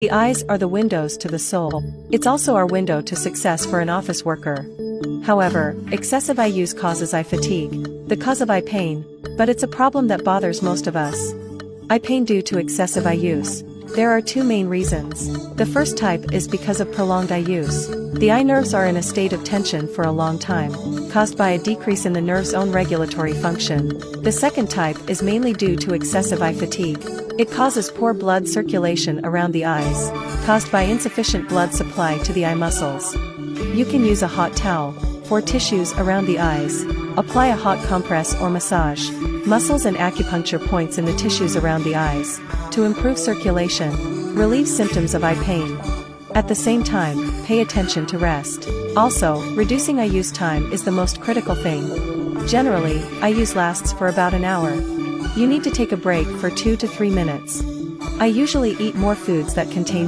The eyes are the windows to the soul. It's also our window to success for an office worker. However, excessive eye use causes eye fatigue, the cause of eye pain, but it's a problem that bothers most of us. Eye pain due to excessive eye use. There are two main reasons. The first type is because of prolonged eye use. The eye nerves are in a state of tension for a long time, caused by a decrease in the nerve's own regulatory function. The second type is mainly due to excessive eye fatigue. It causes poor blood circulation around the eyes, caused by insufficient blood supply to the eye muscles. You can use a hot towel for tissues around the eyes. Apply a hot compress or massage muscles and acupuncture points in the tissues around the eyes to improve circulation, relieve symptoms of eye pain. At the same time, pay attention to rest. Also, reducing eye use time is the most critical thing. Generally, eye use lasts for about an hour. You need to take a break for 2 to 3 minutes. I usually eat more foods that contain